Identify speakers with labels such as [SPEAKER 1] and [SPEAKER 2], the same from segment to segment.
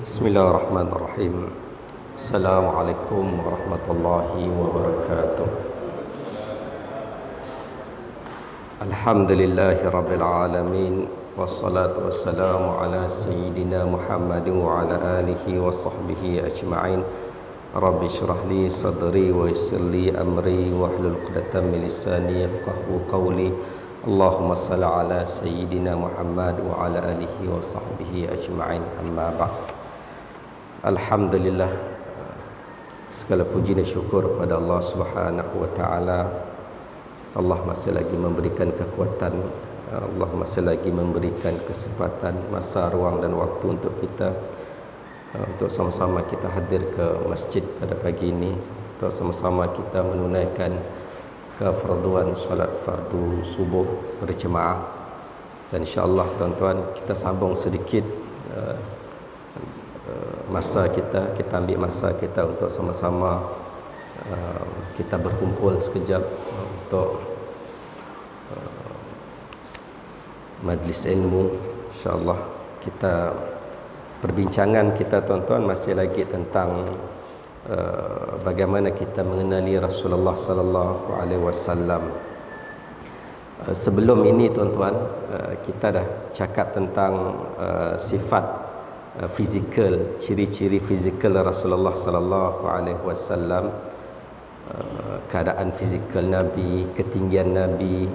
[SPEAKER 1] Bismillahirrahmanirrahim. Assalamualaikum warahmatullahi wabarakatuh. Alhamdulillahi rabbil alamin. Wassalatu wassalamu ala sayyidina Muhammadin wa ala alihi wa sahbihi ajma'in. Rabbi syrah li sadri wa yassir li amri wahlul 'uqdatam min lisani yafqahu qawli. Allahumma shalli ala sayyidina Muhammad wa ala alihi wa sahbihi ajma'in. Amma ba'd. Alhamdulillah, segala puji dan syukur pada Allah Subhanahu wa taala. Allah masih lagi memberikan kekuatan, Allah masih lagi memberikan kesempatan, masa, ruang dan waktu untuk kita untuk sama-sama kita hadir ke masjid pada pagi ini, untuk sama-sama kita menunaikan kefarduan salat fardu subuh berjemaah. Dan insya-Allah tuan-tuan, kita sambung sedikit masa kita ambil masa kita untuk sama-sama kita berkumpul sekejap untuk majlis ilmu. InsyaAllah kita perbincangan kita tuan-tuan masih lagi tentang bagaimana kita mengenali Rasulullah sallallahu alaihi wasallam. Sebelum ini tuan-tuan, kita dah cakap tentang sifat fizikal, ciri-ciri fizikal Rasulullah sallallahu alaihi wasallam, keadaan fizikal Nabi, ketinggian Nabi,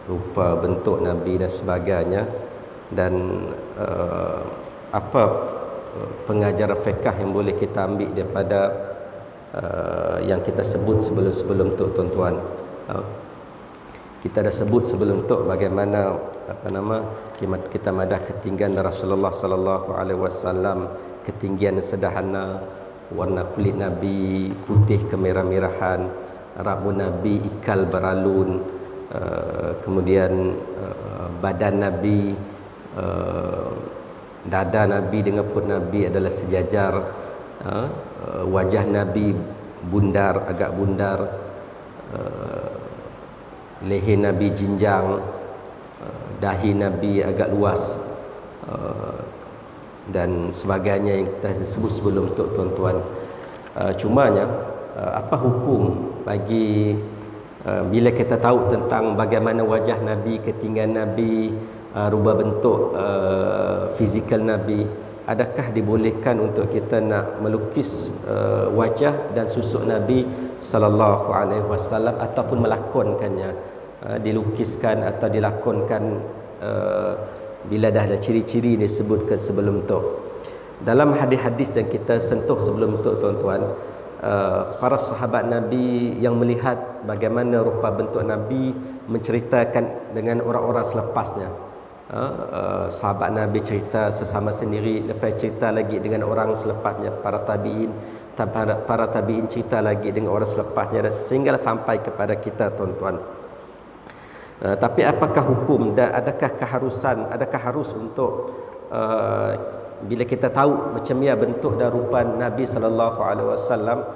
[SPEAKER 1] rupa bentuk Nabi dan sebagainya, dan apa pengajaran fiqh yang boleh kita ambil daripada yang kita sebut sebelum tu tuan-tuan. Kita dah sebut sebelum tu bagaimana kita madah ketinggian Rasulullah sallallahu alaihi wasallam, ketinggian sederhana, warna kulit Nabi putih kemerah-merahan, rambut Nabi ikal beralun, kemudian badan Nabi, dada Nabi dengan perut Nabi adalah sejajar, wajah Nabi bundar, agak bundar, leher Nabi jinjang, dahi Nabi agak luas, dan sebagainya yang kita sebut sebelum tu tuan-tuan. Cumanya apa hukum bagi bila kita tahu tentang bagaimana wajah Nabi, ketinggian Nabi, rubah bentuk fizikal Nabi, adakah dibolehkan untuk kita nak melukis wajah dan susuk Nabi sallallahu alaihi wasallam ataupun melakonkannya, dilukiskan atau dilakonkan bila dah ada ciri-ciri disebutkan sebelum tu. Dalam hadis-hadis yang kita sentuh sebelum tu tuan-tuan, para sahabat Nabi yang melihat bagaimana rupa bentuk Nabi menceritakan dengan orang-orang selepasnya. Sahabat Nabi cerita sesama sendiri, lepas cerita lagi dengan orang selepasnya, para tabi'in cerita lagi dengan orang selepasnya, sehingga sampai kepada kita tuan-tuan. Tapi apakah hukum dan adakah keharusan, adakah harus untuk bila kita tahu macam ya bentuk dan rupa Nabi sallallahu alaihi wasallam,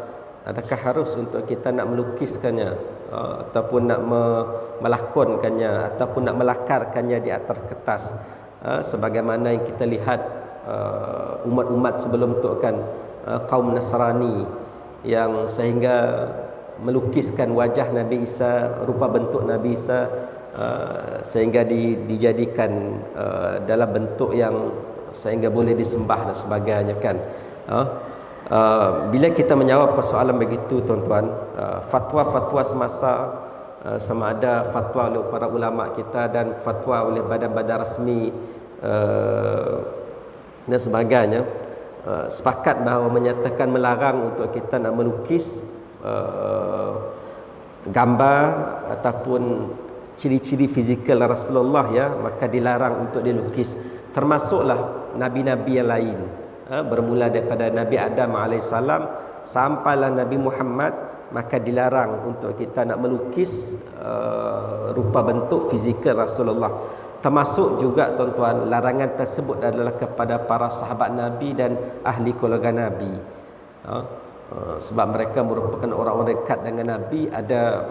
[SPEAKER 1] adakah harus untuk kita nak melukiskannya ataupun nak melakonkannya ataupun nak melakarkannya di atas kertas, sebagaimana yang kita lihat umat-umat sebelum tu kan, kaum Nasrani yang sehingga melukiskan wajah Nabi Isa, rupa bentuk Nabi Isa, sehingga dijadikan dalam bentuk yang sehingga boleh disembah dan sebagainya kan. Bila kita menjawab persoalan begitu tuan-tuan, fatwa-fatwa semasa, sama ada fatwa oleh para ulama kita dan fatwa oleh badan-badan rasmi dan sebagainya, sepakat bahawa menyatakan melarang untuk kita nak melukis gambar ataupun ciri-ciri fizikal Rasulullah, ya, maka dilarang untuk dilukis. Termasuklah nabi-nabi yang lain, bermula daripada Nabi Adam alaihissalam sampailah Nabi Muhammad, maka dilarang untuk kita nak melukis rupa bentuk fizikal Rasulullah. Termasuk juga tuan-tuan, larangan tersebut adalah kepada para sahabat Nabi dan ahli keluarga Nabi, sebab mereka merupakan orang-orang dekat dengan Nabi, ada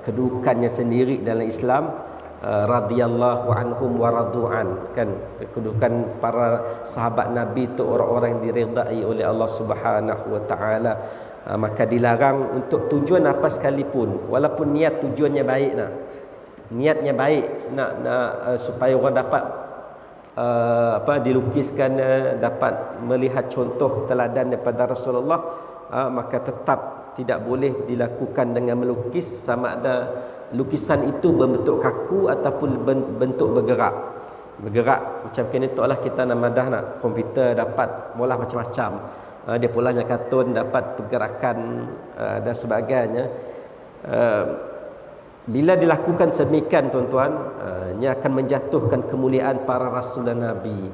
[SPEAKER 1] kedudukannya sendiri dalam Islam, radhiyallahu anhum wa radu'an, kan, kedudukan para sahabat Nabi itu orang-orang yang diridai oleh Allah Subhanahu wa taala. Maka dilarang untuk tujuan apa sekalipun, walaupun niat tujuannya baik, niatnya baik, nak supaya orang dapat dilukiskan, dapat melihat contoh teladan daripada Rasulullah, maka tetap tidak boleh dilakukan dengan melukis, sama ada lukisan itu berbentuk kaku ataupun bentuk bergerak macam kini tu lah. Kita nak madah nak komputer dapat molah macam-macam, dia pulanya kartun dapat pergerakan dan sebagainya. Bila dilakukan sedemikian, tuan-tuan, ia akan menjatuhkan kemuliaan para rasul dan nabi.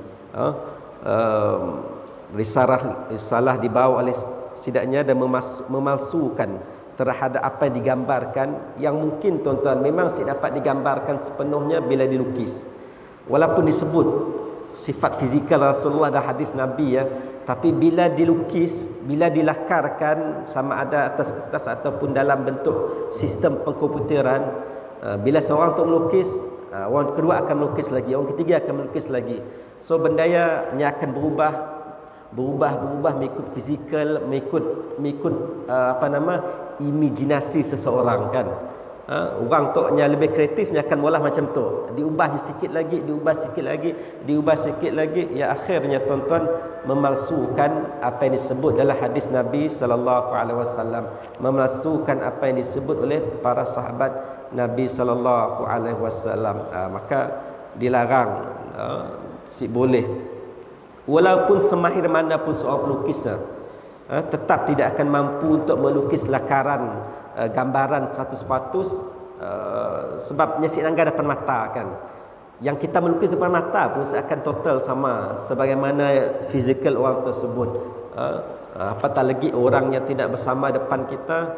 [SPEAKER 1] Risalah dibawa oleh setidaknya dan memalsukan terhadap apa yang digambarkan, yang mungkin, tuan-tuan, memang dapat digambarkan sepenuhnya bila dilukis. Walaupun disebut sifat fizikal Rasulullah dan hadis Nabi, tapi bila dilukis, bila dilakarkan, sama ada atas kertas ataupun dalam bentuk sistem pengkomputeran, bila seorang tu melukis, orang kedua akan melukis lagi, orang ketiga akan melukis lagi. So benda yang akan berubah mengikut fizikal, mengikut imajinasi seseorang, kan. Orang tu yang lebih kreatifnya akan mula macam tu, diubah sikit lagi, ya akhirnya, tuan-tuan, memalsukan apa yang disebut dalam hadis Nabi sallallahu alaihi wasallam, memalsukan apa yang disebut oleh para sahabat Nabi sallallahu alaihi wasallam. Maka dilarang, boleh, walaupun semahir mana pun seorang pelukis, tetap tidak akan mampu untuk melukis lakaran gambaran 100%, sebab nyesik nangga depan mata, kan. Yang kita melukis depan mata pun akan total sama sebagaimana fizikal orang tersebut. Apatah lagi orang yang tidak bersama depan kita,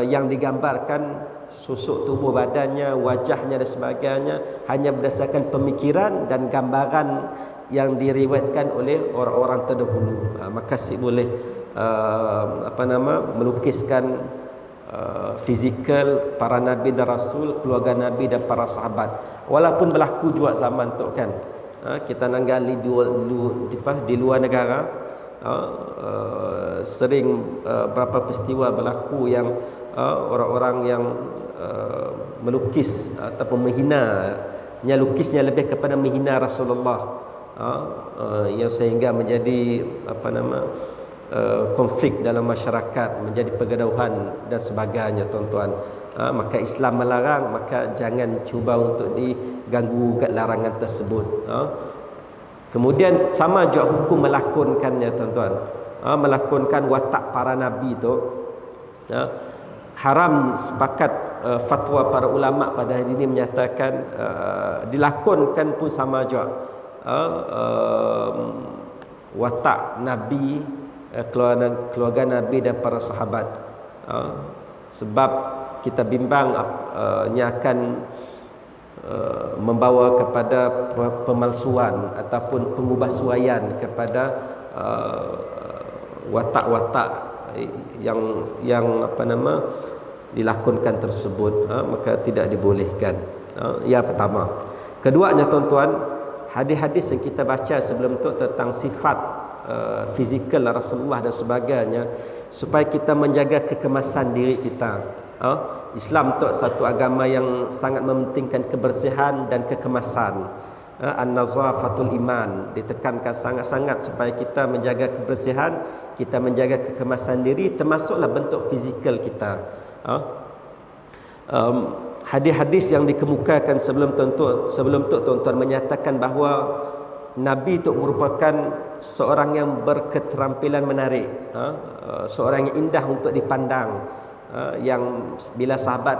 [SPEAKER 1] yang digambarkan susuk tubuh badannya, wajahnya dan sebagainya hanya berdasarkan pemikiran dan gambaran yang diriwayatkan oleh orang-orang terdahulu. Maka boleh melukiskan fizikal para nabi dan rasul, keluarga nabi dan para sahabat. Walaupun berlaku juga zaman tu, kan, kita nanggali di luar negara, sering berapa peristiwa berlaku yang orang-orang yang melukis ataupun lukisnya lebih kepada menghina Rasulullah, yang sehingga menjadi konflik dalam masyarakat, menjadi pergaduhan dan sebagainya, tuan-tuan. Maka Islam melarang, maka jangan cuba untuk diganggu kat larangan tersebut. Kemudian sama juga hukum melakonkannya, tuan-tuan. Melakonkan watak para nabi tu, haram. Sepakat fatwa para ulama pada hari ini menyatakan dilakonkan pun sama juga watak nabi, keluarga Nabi dan para sahabat. Sebab kita bimbang nya akan membawa kepada pemalsuan ataupun pengubahsuaian kepada watak-watak yang dilakonkan tersebut. Maka tidak dibolehkan. Yang pertama. Keduanya, tuan-tuan, hadis-hadis yang kita baca sebelum tu tentang sifat fizikal Rasulullah dan sebagainya, supaya kita menjaga kekemasan diri kita. Islam tu satu agama yang sangat mementingkan kebersihan dan kekemasan. An-nazafatul iman, ditekankan sangat-sangat supaya kita menjaga kebersihan, kita menjaga kekemasan diri, termasuklah bentuk fizikal kita. Hadis-hadis yang dikemukakan sebelum tu, tuan-tuan, menyatakan bahawa Nabi itu merupakan seorang yang berketerampilan menarik, seorang yang indah untuk dipandang, yang bila sahabat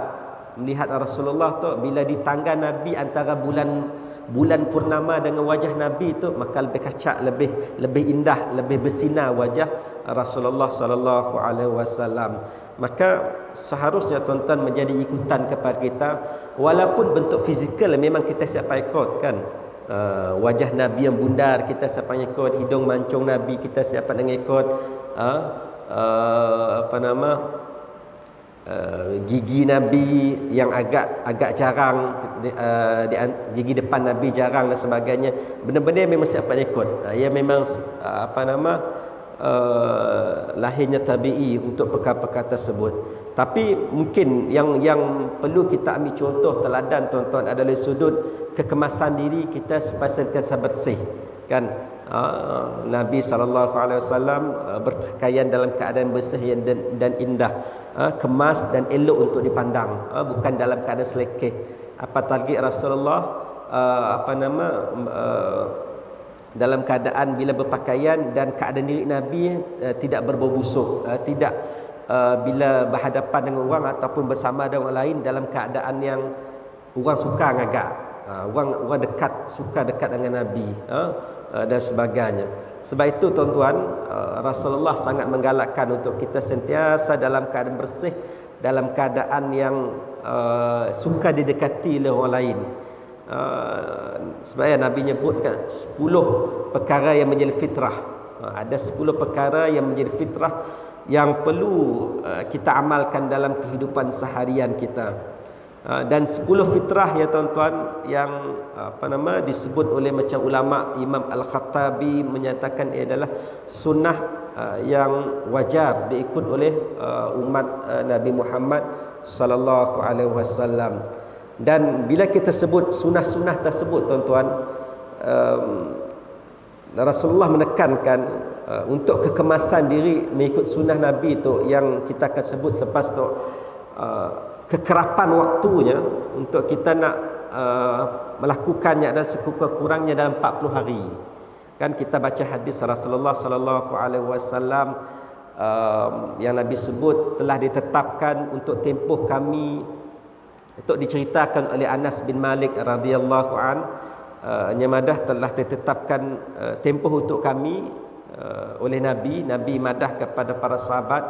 [SPEAKER 1] melihat Rasulullah tu, bila di tangga Nabi antara bulan purnama dengan wajah Nabi itu, maka lebih kacak, lebih indah, lebih bersinar wajah Rasulullah sallallahu alaihi wasallam. Maka seharusnya, tuan-tuan, menjadi ikutan kepada kita, walaupun bentuk fizikal memang kita siap ikut, kan. Wajah Nabi yang bundar kita siapa ikut, hidung mancung Nabi kita siapa nak ikut, gigi Nabi yang agak jarang, gigi depan Nabi jarang dan sebagainya. Benda-benda yang memang siap ikut. Ia memang lahirnya tabi'i untuk perkara-perkara tersebut. Tapi mungkin yang perlu kita ambil contoh teladan tuan-tuan adalah sudut kekemasan diri kita supaya sentiasa bersih, kan? Nabi SAW berpakaian dalam keadaan bersih dan indah, kemas dan elok untuk dipandang, bukan dalam keadaan selekeh. Apa target Rasulullah dalam keadaan bila berpakaian dan keadaan diri Nabi tidak berbau busuk, tidak bila berhadapan dengan orang ataupun bersama dengan orang lain dalam keadaan yang orang suka ngagak, orang suka dekat dengan Nabi, dan sebagainya. Sebab itu tuan-tuan, Rasulullah sangat menggalakkan untuk kita sentiasa dalam keadaan bersih, dalam keadaan yang suka didekati oleh orang lain. Sebab Nabi nyebutkan 10 perkara yang menjadi fitrah. Ada 10 perkara yang menjadi fitrah yang perlu kita amalkan dalam kehidupan seharian kita. Dan 10 fitrah ya tuan-tuan yang disebut oleh macam ulama Imam Al-Khattabi menyatakan ia adalah sunnah yang wajar diikut oleh umat Nabi Muhammad sallallahu alaihi wasallam. Dan bila kita sebut sunnah-sunnah tersebut tuan-tuan, Rasulullah menekankan untuk kekemasan diri mengikut sunnah Nabi itu yang kita akan sebut selepas tu, kekerapan waktunya untuk kita nak melakukannya dan sekurang-kurangnya dalam 40 hari. Kan kita baca hadis Rasulullah sallallahu alaihi wasallam yang Nabi sebut telah ditetapkan untuk tempoh kami, untuk diceritakan oleh Anas bin Malik radhiyallahu an, nyamadah telah ditetapkan tempoh untuk kami oleh Nabi madah kepada para sahabat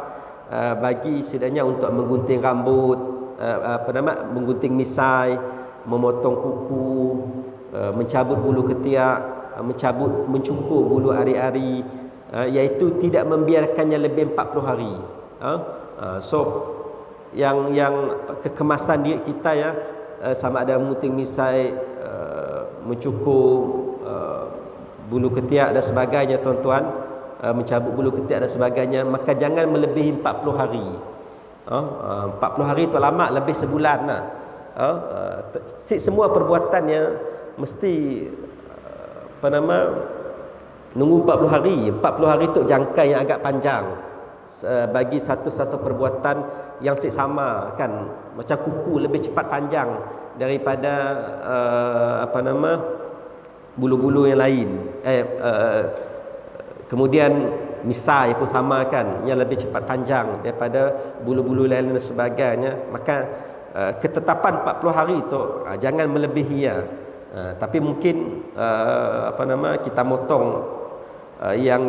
[SPEAKER 1] bagi setidaknya untuk menggunting rambut, menggunting misai, memotong kuku, mencabut bulu ketiak, mencukur bulu ari-ari, iaitu tidak membiarkannya lebih 40 hari. So yang kekemasan diri kita ya, sama ada menggunting misai, mencukur bulu ketiak dan sebagainya tuan-tuan, mencabut bulu ketiak dan sebagainya, maka jangan melebihi 40 hari. 40 hari itu lama, lebih sebulan lah. Semua perbuatannya mesti nunggu 40 hari. 40 hari itu jangka yang agak panjang bagi satu-satu perbuatan yang sama, kan. Macam kuku lebih cepat panjang daripada bulu-bulu yang lain. Kemudian misai pun sama, kan, yang lebih cepat panjang daripada bulu-bulu lain dan sebagainya. Maka ketetapan 40 hari itu jangan melebihi ya. Tapi mungkin kita motong yang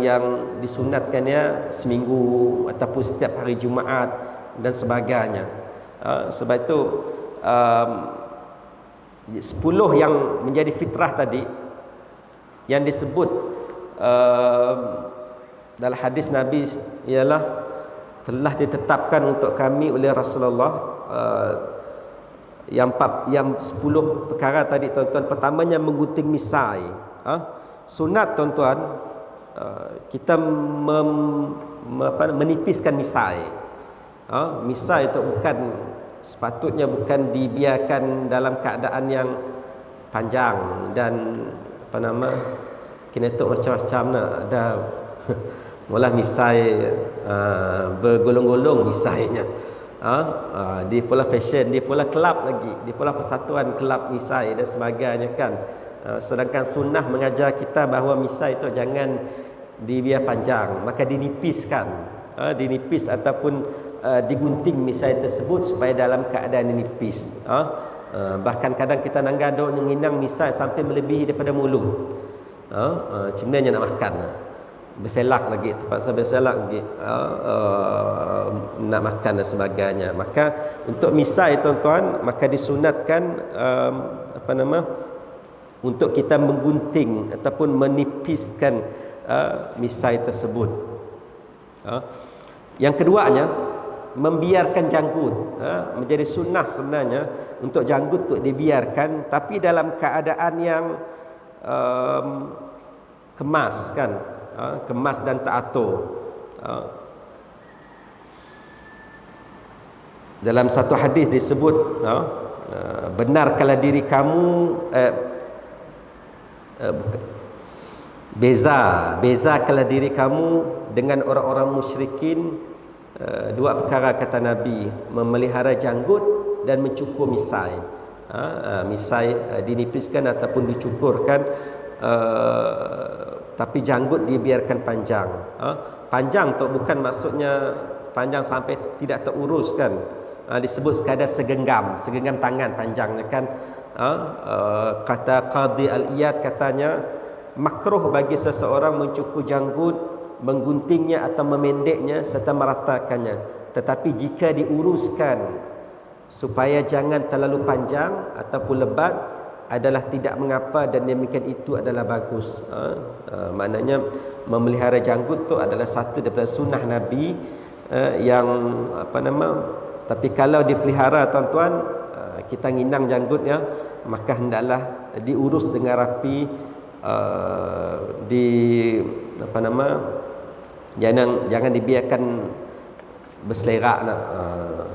[SPEAKER 1] disunatkannya seminggu ataupun setiap hari Jumaat dan sebagainya. Sebab itu 10 yang menjadi fitrah tadi yang disebut dalam hadis Nabi ialah telah ditetapkan untuk kami oleh Rasulullah yang 10 perkara tadi tuan-tuan. Pertamanya menggunting misai. Sunat tuan-tuan, kita menipiskan misai. Misai itu sepatutnya bukan dibiarkan dalam keadaan yang panjang dan kinetok macam-macam nak ada. Mula misai bergolong-golong misainya. Dia pula fashion, dia pula kelab lagi, dia pula persatuan kelab misai dan sebagainya, kan. Sedangkan sunnah mengajar kita bahawa misai itu jangan dibiar panjang, maka dinipiskan, dinipis ataupun digunting misai tersebut supaya dalam keadaan nipis. Bahkan kadang kita nanggado menginang misai sampai melebihi daripada mulut. Sebenarnya nak makan, berselak lagi, terpaksa berselak lagi, nak makan dan sebagainya. Maka untuk misai tuan-tuan, maka disunatkan untuk kita menggunting ataupun menipiskan misai tersebut. Yang keduanya membiarkan janggut, menjadi sunnah sebenarnya untuk janggut tu dibiarkan, tapi dalam keadaan yang kemas kan, kemas dan teratur. Dalam satu hadis disebut, benar kalau diri kamu beza kalau diri kamu dengan orang-orang musyrikin dua perkara, kata Nabi: memelihara janggut dan mencukur misai. Misai dinipiskan ataupun dicukurkan, tapi janggut dibiarkan panjang. Panjang tu bukan maksudnya panjang sampai tidak terurus kan. Disebut sekadar segenggam tangan panjangnya kan. Kata Qadhi Al-Iyad, katanya makruh bagi seseorang mencukur janggut, mengguntingnya atau memendeknya serta meratakannya, tetapi jika diuruskan supaya jangan terlalu panjang ataupun lebat adalah tidak mengapa, dan demikian itu adalah bagus. Maknanya memelihara janggut tu adalah satu daripada sunnah Nabi yang tapi kalau dipelihara tuan-tuan, kita nginang janggutnya, maka hendaklah diurus dengan rapi, jangan dibiarkan berselerak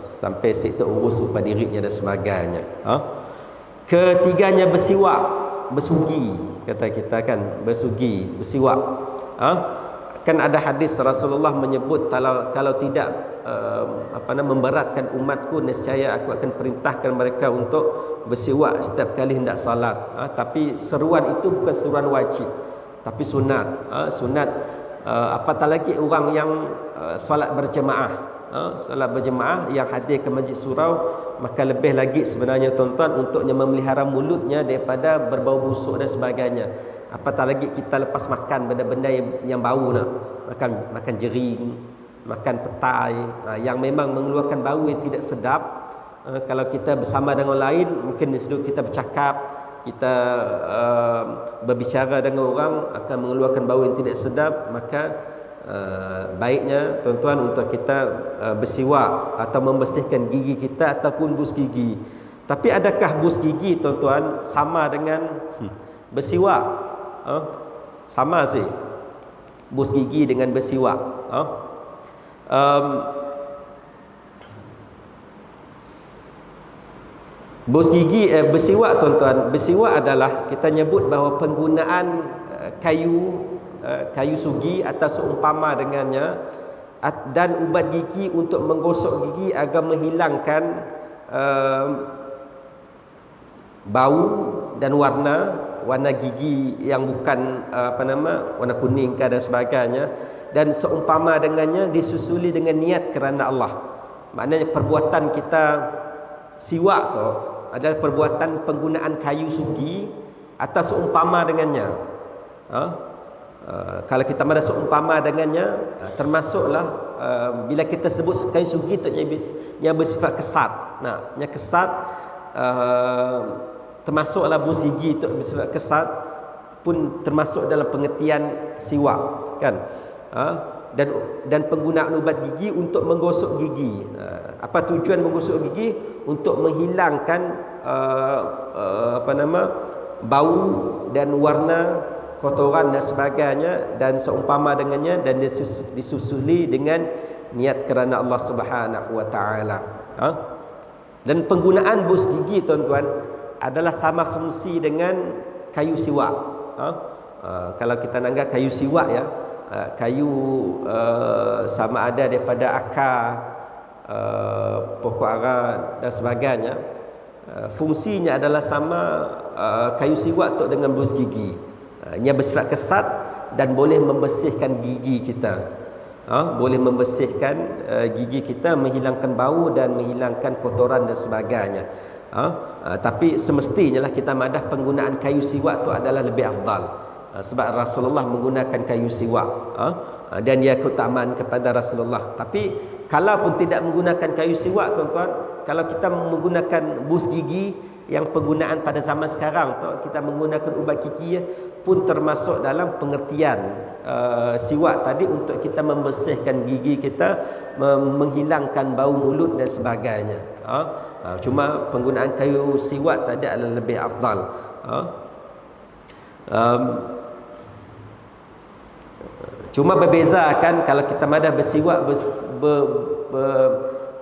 [SPEAKER 1] sampai sektor urus upah dirinya dan sebagainya. Ketiganya bersiwak, bersugi, kata kita kan, bersugi, bersiwak. Kan ada hadis Rasulullah menyebut, kalau tidak memberatkan umatku, nescaya aku akan perintahkan mereka untuk bersiwak setiap kali hendak salat. Tapi seruan itu bukan seruan wajib, tapi sunat. Sunat, apatah lagi orang yang solat berjemaah, solat berjemaah yang hadir ke Masjid Surau, maka lebih lagi sebenarnya tuan-tuan untuknya memelihara mulutnya daripada berbau busuk dan sebagainya. Apatah lagi kita lepas makan benda-benda yang bau nak, makan jering, makan petai, yang memang mengeluarkan bau yang tidak sedap. Kalau kita bersama dengan lain, mungkin di situ kita bercakap, kita berbicara dengan orang akan mengeluarkan bau yang tidak sedap, maka baiknya tuan-tuan untuk kita bersiwak atau membersihkan gigi kita ataupun bus gigi. Tapi adakah bus gigi tuan-tuan sama dengan bersiwak? Sama sih, bus gigi dengan bersiwak. Bus gigi, bersiwak tuan-tuan, bersiwak adalah kita nyebut bahawa penggunaan kayu sugi atau seumpama dengannya dan ubat gigi untuk menggosok gigi agar menghilangkan bau dan warna gigi yang bukan warna kuning dan sebagainya, dan seumpama dengannya disusuli dengan niat kerana Allah. Maknanya perbuatan kita siwak tu adalah perbuatan penggunaan kayu sugi atau seumpama dengannya. Kalau kita ada seumpama dengannya, termasuklah bila kita sebut kayu sugi tu yang bersifat kesat. Yang kesat, termasuklah bus gigi itu bersifat kesat pun termasuk dalam pengertian siwak kan. Dan penggunaan ubat gigi untuk menggosok gigi. Apa tujuan menggosok gigi? Untuk menghilangkan bau dan warna kotoran dan sebagainya, dan seumpama dengannya, dan disusuli dengan niat kerana Allah Subhanahu wa taala. Dan penggunaan bus gigi tuan-tuan adalah sama fungsi dengan kayu siwak. Kalau kita nanggap kayu siwak ya, kayu sama ada daripada akar pokok ara dan sebagainya, fungsinya adalah sama kayu siwak tu dengan bus gigi. Ia bersifat kesat dan boleh membersihkan gigi kita. Boleh membersihkan gigi kita, menghilangkan bau dan menghilangkan kotoran dan sebagainya. Tapi semestinya lah kita madah penggunaan kayu siwak tu adalah lebih afdal, sebab Rasulullah menggunakan kayu siwak, dan ia keutamaan kepada Rasulullah. Tapi kalau pun tidak menggunakan kayu siwak tuan-tuan, kalau kita menggunakan bus gigi, yang penggunaan pada zaman sekarang tu, kita menggunakan ubat gigi pun termasuk dalam pengertian siwak tadi untuk kita membersihkan gigi kita, menghilangkan bau mulut dan sebagainya. Cuma penggunaan kayu siwak tadi adalah lebih afdal. Cuma berbeza kan kalau kita madah bersiwak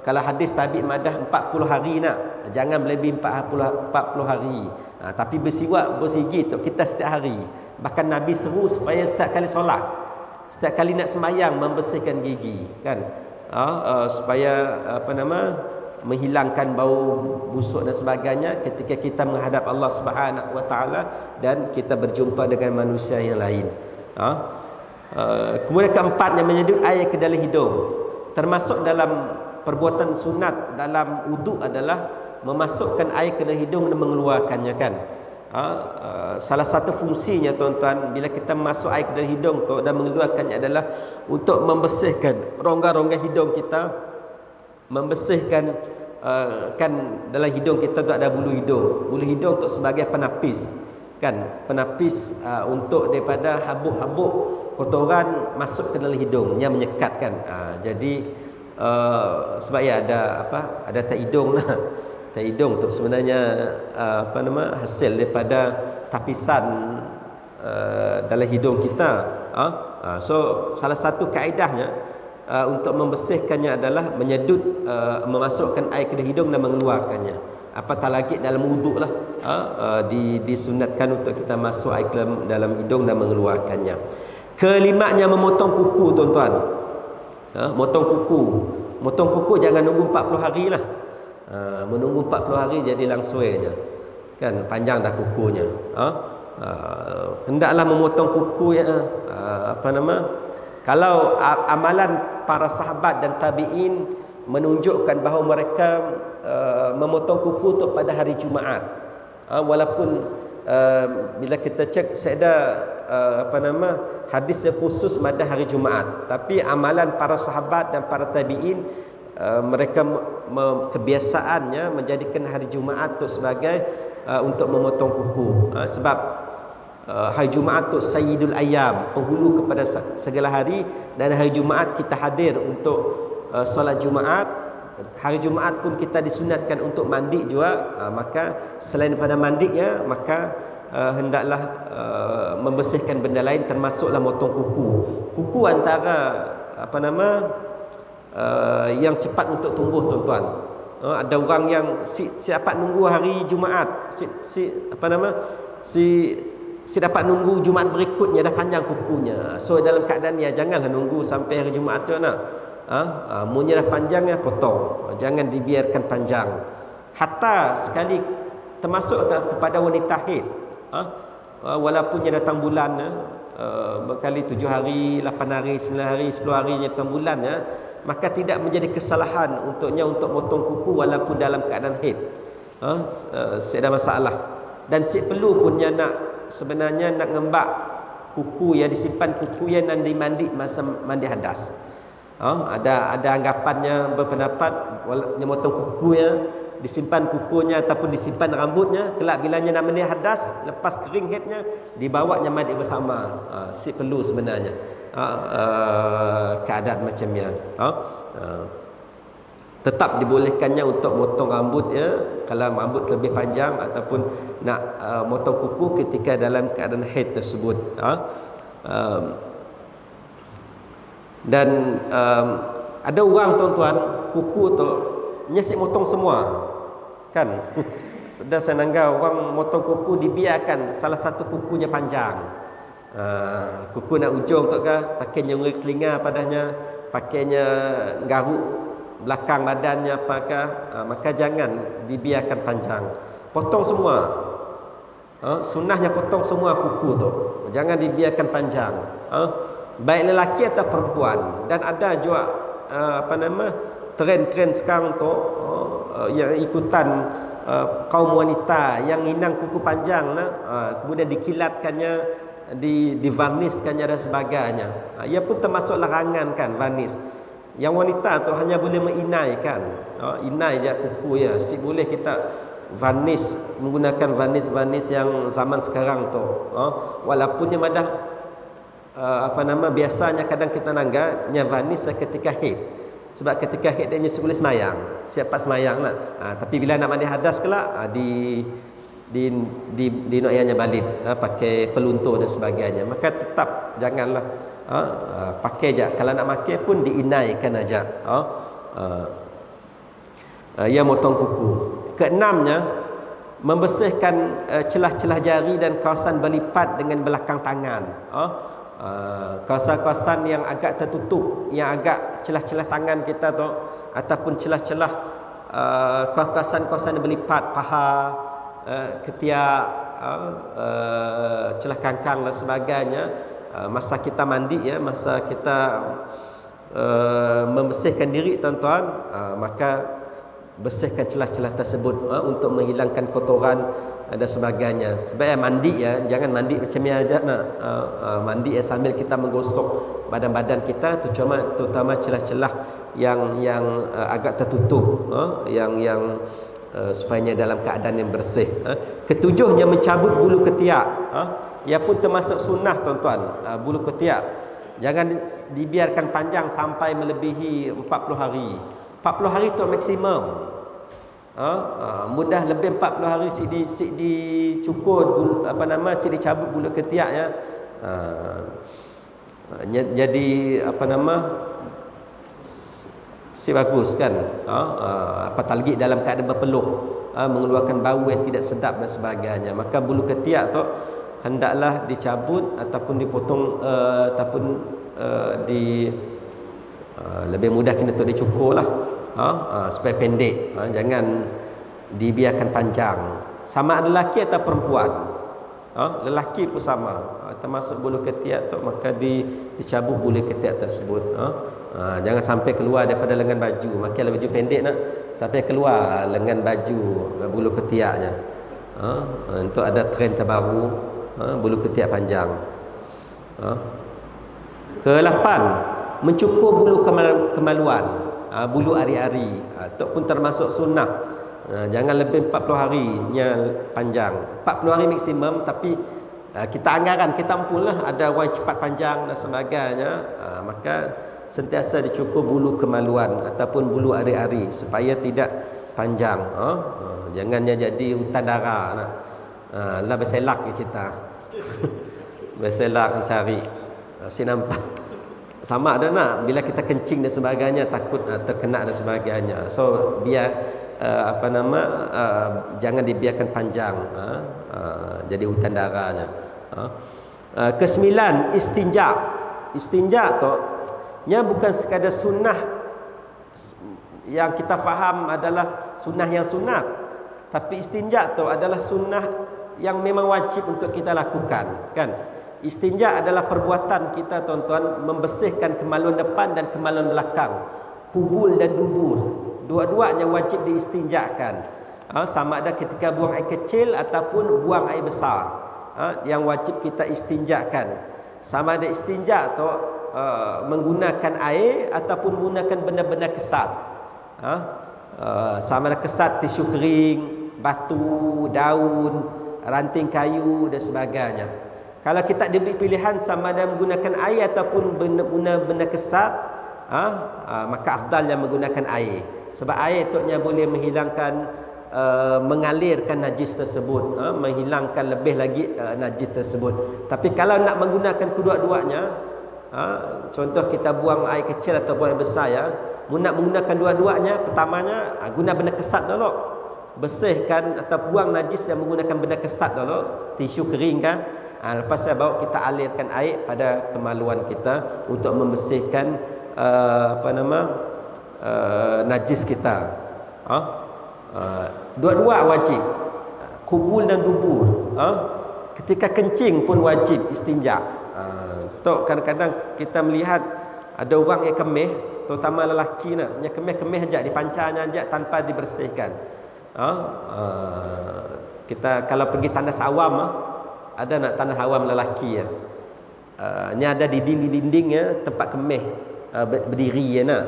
[SPEAKER 1] kalau hadis tabik madah 40 hari nak, jangan melebihi 40 hari. Tapi bersiwak bersigi tu kita setiap hari. Bahkan Nabi seru supaya setiap kali solat, setiap kali nak sembahyang membersihkan gigi kan. Supaya menghilangkan bau busuk dan sebagainya ketika kita menghadap Allah Subhanahu wa taala dan kita berjumpa dengan manusia yang lain. Kemudian keempatnya menyedut air ke dalam hidung. Termasuk dalam perbuatan sunat dalam wuduk adalah memasukkan air ke dalam hidung dan mengeluarkannya kan. Salah satu fungsinya tuan-tuan, bila kita masuk air ke dalam hidung tu dan mengeluarkannya adalah untuk membersihkan rongga-rongga hidung kita, membersihkan kan dalam hidung kita tu ada bulu hidung. Bulu hidung tu sebagai penapis kan, penapis untuk daripada habuk-habuk kotoran masuk ke dalam hidung yang menyekat kan. Jadi sebab ada tak hidung lah. Tak hidung tu sebenarnya hasil daripada tapisan dalam hidung kita. So salah satu kaedahnya untuk membersihkannya adalah menyedut, memasukkan air ke dalam hidung dan mengeluarkannya. Apatah lagi dalam wuduk lah, disunatkan untuk kita masuk air ke dalam hidung dan mengeluarkannya. Kelimanya memotong kuku tuan-tuan. Motong kuku jangan nunggu 40 hari lah. Menunggu 40 hari jadi langsuainya kan, panjang dah kukunya. Hendaklah memotong kuku kalau amalan para sahabat dan tabi'in menunjukkan bahawa mereka memotong kuku tu pada hari Jumaat. Walaupun bila kita cek saya ada hadis yang khusus pada hari Jumaat, tapi amalan para sahabat dan para tabi'in mereka kebiasaannya menjadikan hari Jumaat tu sebagai untuk memotong kuku. Sebab hari Jumaat tu sayyidul ayyam, penghulu kepada segala hari, dan hari Jumaat kita hadir untuk solat Jumaat. Hari Jumaat pun kita disunatkan untuk mandi juga. Maka selain daripada mandinya, maka hendaklah membersihkan benda lain, termasuklah motong kuku. Kuku antara yang cepat untuk tumbuh tuan-tuan. Ada orang yang si dapat nunggu hari Jumaat, si dapat nunggu Jumaat berikutnya dah panjang kukunya. So dalam keadaan dia janganlah nunggu sampai hari Jumaat tu nak. Munya dah panjang ya potong. Jangan dibiarkan panjang. Hatta sekali termasuk kepada wanita haid. Walaupun dia datang bulan berkali 7 hari, 8 hari, 9 hari, 10 hari datang bulan maka tidak menjadi kesalahan untuknya untuk potong kuku walaupun dalam keadaan haid. Tidak ada masalah. Dan si perlu punya sebenarnya nak ngembak kuku ya, disimpan kuku ya dan dimandi masa mandi hadas. Ada anggapannya berpendapat memotong kuku ya, disimpan kukunya ataupun disimpan rambutnya, kelak bilanya nak mandi hadas, lepas kering headnya dibawanya mandi bersama. Si perlu sebenarnya keadaan macamnya. Tetap dibolehkannya untuk motong rambut ya, kalau rambut lebih panjang ataupun nak motong kuku ketika dalam keadaan haid tersebut. Dan ada orang tuan-tuan kuku tu nyesik motong semua kan. Sedang senangga orang motong kuku dibiarkan salah satu kukunya panjang. Kuku nak ujung tu kan, pakai nyeri telinga padanya, pakainya garuk belakang badannya apakah, maka jangan dibiarkan panjang. Potong semua. Sunnahnya potong semua kuku tu. Jangan dibiarkan panjang. Baik lelaki atau perempuan. Dan ada juga tren-tren sekarang tu yang ikutan kaum wanita yang inang kuku panjang kemudian dikilatkannya, divarniskannya dan sebagainya. Ia pun termasuk larangan kan, varnis. Yang wanita tu hanya boleh menginai kan, inai je kuku ya. Si boleh kita varnis, menggunakan varnis yang zaman sekarang tu. Walaupun yang madah biasanya kadang kita nangganya varnis ketika haid. Sebab ketika haid dia boleh semayang, siapa semayang nak. Tapi bila nak mandi hadas kelak di noyanya balik, pakai peluntur dan sebagainya. Maka tetap janganlah pakai je. Kalau nak pakai pun diinaikan aja. Ia motong kuku. Keenamnya, membersihkan celah-celah jari dan kawasan berlipat dengan belakang tangan. Kawasan-kawasan yang agak tertutup, yang agak celah-celah tangan kita tu, ataupun celah-celah kawasan-kawasan yang berlipat, paha, ketiak, celah kangkang dan sebagainya. Masa kita mandi ya, masa kita membersihkan diri tuan-tuan, maka bersihkan celah-celah tersebut untuk menghilangkan kotoran dan sebagainya. Sebab mandi ya, jangan mandi macam ni aja nak. Mandi sambil kita menggosok badan-badan kita, terutama celah-celah yang agak tertutup, yang supaya dalam keadaan yang bersih. Ketujuhnya, mencabut bulu ketiak. Ia pun termasuk sunnah tuan-tuan. Bulu ketiak jangan dibiarkan panjang sampai melebihi 40 hari. 40 hari itu maksimum. Mudah lebih 40 hari si dicukur si dicabut bulu ketiak ya. Jadi si bagus kan. Apatagi dalam keadaan berpeluh, mengeluarkan bau yang tidak sedap dan sebagainya. Maka bulu ketiak tu hendaklah dicabut ataupun dipotong, ataupun lebih mudah kena untuk dicukur lah, supaya pendek. Jangan dibiarkan panjang. Sama ada lelaki atau perempuan. Lelaki pun sama, termasuk bulu ketiak tu, maka dicabut bulu ketiak tersebut. Jangan sampai keluar daripada lengan baju. Makailah baju pendek nak, sampai keluar lengan baju bulu ketiaknya. Untuk ada trend terbaru, bulu ketiak panjang. Ke-8, mencukur bulu kemaluan, bulu ari-ari. Itu pun termasuk sunnah. Jangan lebih 40 harinya panjang. 40 hari maksimum, tapi kita anggaran kita mampulah. Ada orang cepat panjang dan sebagainya, maka sentiasa dicukur bulu kemaluan ataupun bulu ari-ari supaya tidak panjang. Jangannya jadi hutan darah nak. Lah berselak kita. Berselak cari. Si nampak. Sama ada nak, bila kita kencing dan sebagainya takut terkena dan sebagainya. So biar jangan dibiarkan panjang, jadi hutan darahnya. Ke-9, istinja. Istinja tu nya bukan sekadar sunnah yang kita faham adalah sunnah yang sunat, tapi istinja tu adalah sunnah yang memang wajib untuk kita lakukan, kan? Istinja adalah perbuatan kita tuan-tuan membersihkan kemaluan depan dan kemaluan belakang, kubul dan dubur. Dua-duanya wajib diistinjakan. Sama ada ketika buang air kecil ataupun buang air besar, yang wajib kita istinjakan. Sama ada istinja tu menggunakan air ataupun menggunakan benda-benda kesat. Sama ada kesat tisu kering, batu, daun, ranting kayu dan sebagainya. Kalau kita diberi pilihan sama ada menggunakan air ataupun benda kesat, maka afdalnya menggunakan air. Sebab air tu boleh menghilangkan, mengalirkan najis tersebut, menghilangkan lebih lagi najis tersebut. Tapi kalau nak menggunakan kedua-duanya, contoh kita buang air kecil atau buang air besar ya, nak menggunakan dua-duanya, pertamanya guna benda kesat dulu, bersihkan atau buang najis yang menggunakan benda kesat dulu, tisu kering kan. Lepas saya bawa kita alirkan air pada kemaluan kita untuk membersihkan najis kita. Dua-dua wajib, kubul dan dubur. Ketika kencing pun wajib istinja. Kadang-kadang kita melihat ada orang yang kemih, terutama lelaki nak, yang kemih ajak dipancarnya ajak tanpa dibersihkan. Kita kalau pergi tandas awam, ada nak tandas awam lelaki ya. Ni ada di dinding ya, tempat kemih berdiri ya nak.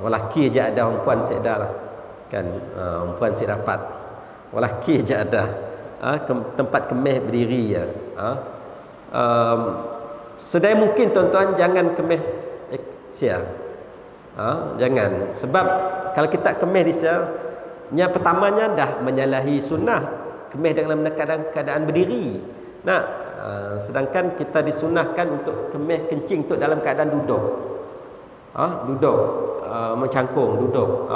[SPEAKER 1] Lelaki aja ada, perempuan saya dah lah. Kan perempuan saya dapat. Lelaki je ada. Tempat kemih berdiri ya. Sedaya mungkin tuan-tuan jangan kemih sia. Jangan. Sebab kalau kita kemih di sia, yang pertamanya dah menyalahi sunnah kemih dalam keadaan berdiri. Nah, sedangkan kita disunahkan untuk kemih kencing untuk dalam keadaan duduk. Duduk, mencangkung, duduk.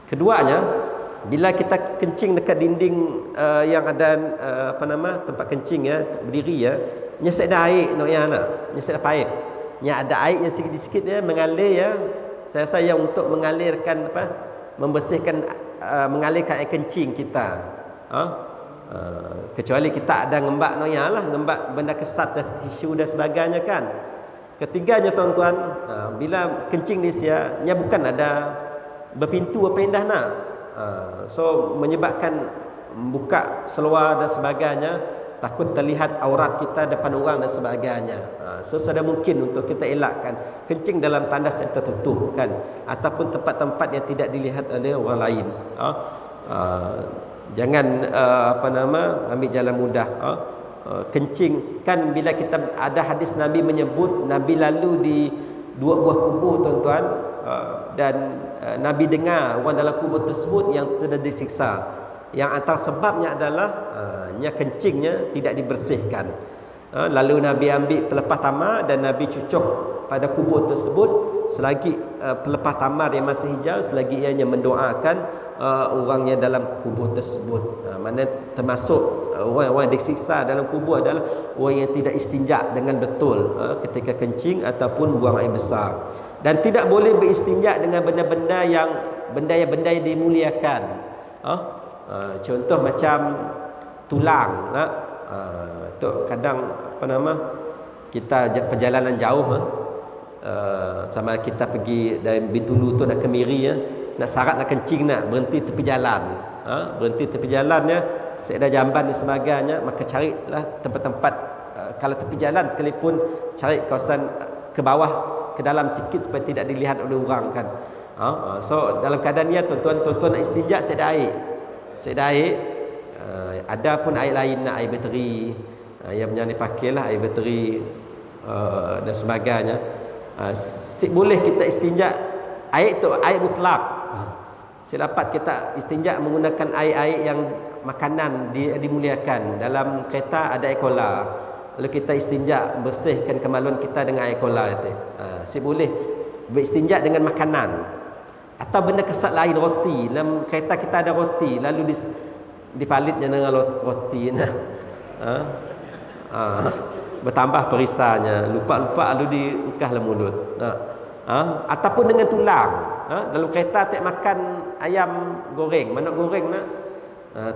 [SPEAKER 1] Keduanya, bila kita kencing dekat dinding yang ada tempat kencing ya, berdiri ya, nyesek dah air nak yang nak, nyesek dah paip. Yang ada air yang sikit-sikit ya mengalir ya. Saya rasa yang untuk mengalirkan membersihkan mengalirkan air kencing kita. Kecuali kita ada ngembak nak yang lah, ngembak benda kesat tisu dan sebagainya kan. Ketiganya tuan-tuan, bila kencing di sia, nya bukan ada berpintu apa indah nak. So menyebabkan buka seluar dan sebagainya, takut terlihat aurat kita depan orang dan sebagainya. So sudah mungkin untuk kita elakkan kencing dalam tandas yang tertutup kan, ataupun tempat-tempat yang tidak dilihat oleh orang lain. Jangan ambil jalan mudah. Kencing kan, bila kita ada hadis Nabi menyebut Nabi lalu di dua buah kubur tuan-tuan, dan Nabi dengar orang dalam kubur tersebut yang sedang disiksa. Yang antara sebabnya adalah kencingnya tidak dibersihkan. Lalu Nabi ambil pelepah tamar dan Nabi cucuk pada kubur tersebut. Selagi pelepah tamar yang masih hijau, selagi ianya mendoakan orangnya dalam kubur tersebut. Mana termasuk orang yang disiksa dalam kubur adalah orang yang tidak istinja dengan betul ketika kencing ataupun buang air besar. Dan tidak boleh beristinja dengan benda-benda yang dimuliakan. Contoh macam tulang. Kadang kita perjalanan jauh, sama kita pergi dari Bintulu tu nak ke Miri ya, nak sarat nak kencing, nak berhenti tepi jalan. Berhenti tepi jalannya, seada jamban dan sebagainya, maka carilah tempat-tempat kalau tepi jalan sekalipun, cari kawasan ke bawah, ke dalam sikit supaya tidak dilihat oleh orang kan. So dalam keadaan ni tuan-tuan nak istinja, seada air, ada pun air lain, nak air bateri, yang punya dipakailah air bateri dan sebagainya. Boleh kita istinja air tu air mutlak. Dapat kita istinja menggunakan air-air yang makanan dimuliakan. Dalam kereta ada air cola, lalu kita istinja bersihkan kemaluan kita dengan air cola itu. Boleh beristinja dengan makanan atau benda kesat lain, roti. Dalam kereta kita ada roti, lalu dipalitnya dengan roti. Bertambah perisanya, lupa-lupa lalu diungkahlah mulut. Ataupun dengan tulang. Dalam kereta tak makan ayam goreng, manuk goreng nak.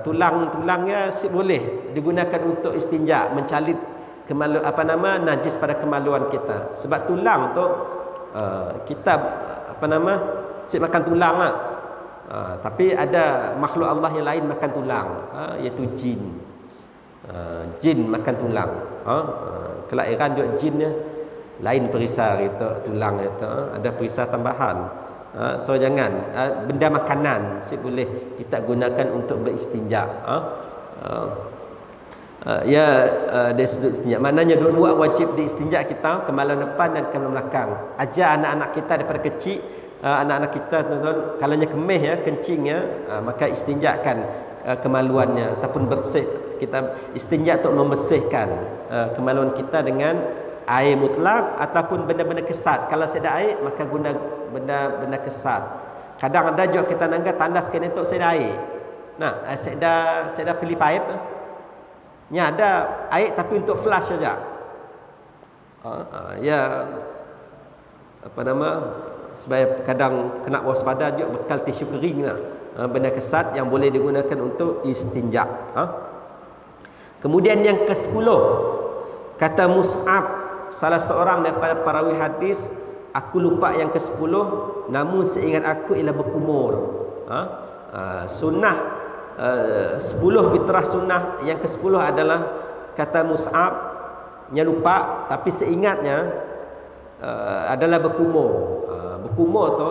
[SPEAKER 1] Tulangnya boleh digunakan untuk istinja, mencalit najis pada kemaluan kita. Sebab tulang tu kita makan tulang lah. Tapi ada makhluk Allah yang lain makan tulang, iaitu jin. Jin makan tulang. Kelahiran juga jinnya lain perisa itu tulang itu, ada perisa tambahan. So jangan benda makanan boleh kita gunakan untuk beristinja. Dari sudut istinja, maknanya dua-dua wajib diistinja kita, kemaluan depan dan kemaluan belakang. Ajar anak-anak kita daripada kecil, anak-anak kita tuan-tuan, kalanya kemih ya, kencingnya, maka istinjakan kemaluannya ataupun bersih. Kita istinja untuk membersihkan kemaluan kita dengan air mutlak ataupun benda-benda kesat. Kalau seada air, maka guna benda-benda kesat. Kadang ada juga kita nangga tandas kena untuk seada air. Nah, seada pilih paip. Nya ada air tapi untuk flush saja. Supaya kadang kena waspada juga bekal tisu kering lah. Benda kesat yang boleh digunakan untuk istinja. Kemudian yang ke-10, kata Mus'ab, salah seorang daripada perawi hadis, aku lupa yang ke-10, namun seingat aku ialah berkumur. Sunnah 10 fitrah sunnah yang ke-10 adalah, kata Mus'ab, nya lupa tapi seingatnya adalah berkumur. Berkumur tu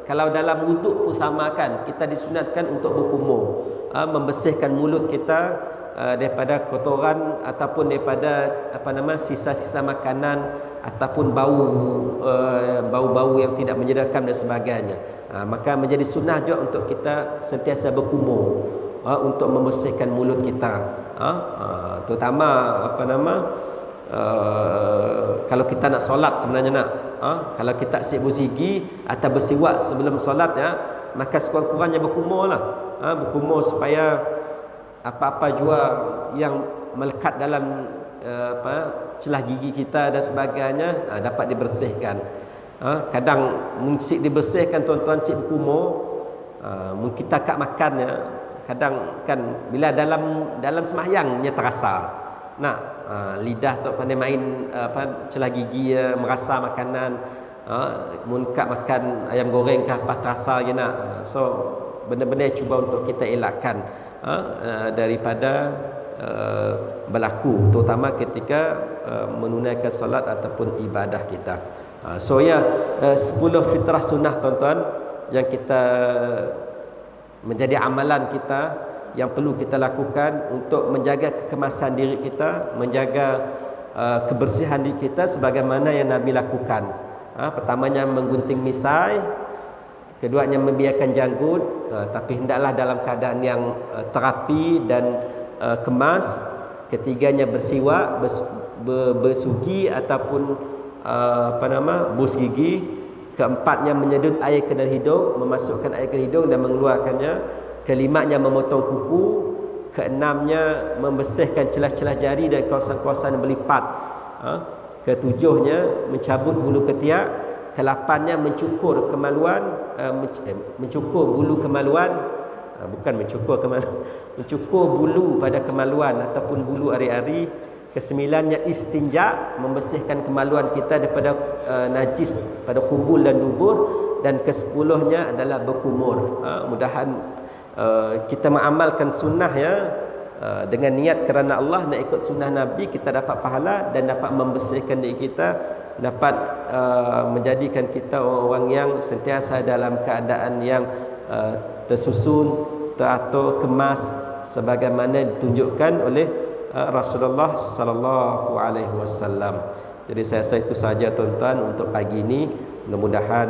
[SPEAKER 1] kalau dalam wuduk pun sama kan, kita disunatkan untuk berkumur, membersihkan mulut kita daripada kotoran ataupun daripada sisa-sisa makanan ataupun bau-bau yang tidak menyedarkan dan sebagainya. Maka menjadi sunnah juga untuk kita sentiasa berkumur untuk membersihkan mulut kita. Terutama kalau kita nak solat sebenarnya kalau kita siap bersigi atau bersiwak sebelum solat ya, maka sekurang-kurangnya berkumurlah. Berkumur supaya apa-apa jua yang melekat dalam celah gigi kita dan sebagainya dapat dibersihkan. Kadang mesti dibersihkan tuan-tuan si berkumur. Mungkin kita kat makannya, kadang kan bila dalam sembahyangnya terasa. Lidah tu pandai main celah gigi merasa makanan. Mun kat makan ayam goreng ke apa terasa je nak. So benar-benar cuba untuk kita elakkan daripada berlaku, terutama ketika menunaikan solat ataupun ibadah kita. So 10 fitrah sunnah tuan-tuan yang kita menjadi amalan kita yang perlu kita lakukan untuk menjaga kekemasan diri kita, menjaga kebersihan diri kita sebagaimana yang Nabi lakukan. Pertamanya menggunting misai, keduanya membiarkan janggut, tapi hendaklah dalam keadaan yang terapi dan kemas. Ketiganya bersiwak, bersugi ataupun bus gigi. Keempatnya menyedut air ke dalam hidung, memasukkan air ke hidung dan mengeluarkannya. Kelimanya memotong kuku. Keenamnya membersihkan celah-celah jari dan kawasan-kawasan berlipat. Ketujuhnya mencabut bulu ketiak. Kelapannya mencukur kemaluan, mencukur bulu kemaluan, bukan mencukur kemaluan, mencukur bulu pada kemaluan ataupun bulu ari-ari. Kesembilannya istinja, membersihkan kemaluan kita daripada najis pada kubul dan dubur. Dan kesepuluhnya adalah berkumur. Mudahan kita mengamalkan sunnah ya, dengan niat kerana Allah, nak ikut sunnah Nabi, kita dapat pahala dan dapat membersihkan diri kita, dapat menjadikan kita orang yang sentiasa dalam keadaan yang tersusun, teratur, kemas sebagaimana ditunjukkan oleh Rasulullah sallallahu alaihi wasallam. Jadi saya rasa itu saja tuan-tuan untuk pagi ini. Mudah-mudahan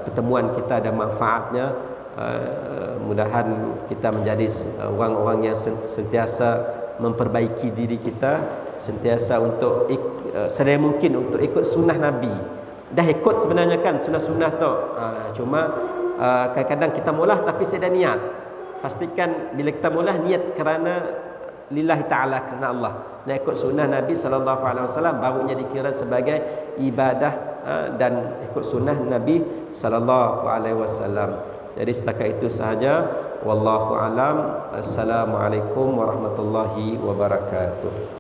[SPEAKER 1] pertemuan kita ada manfaatnya. Mudahan kita menjadi orang-orang yang sentiasa memperbaiki diri kita, sentiasa untuk sedaya mungkin untuk ikut sunnah Nabi. Dah ikut sebenarnya kan sunnah-sunnah tu, cuma kadang-kadang kita mulah tapi saya dah niat. Pastikan bila kita mulah niat kerana lillahi ta'ala, kerana Allah, nak ikut sunnah Nabi SAW, barunya dikira sebagai ibadah dan ikut sunnah Nabi SAW. Jadi setakat itu sahaja. Wallahu alam. Assalamualaikum warahmatullahi wabarakatuh.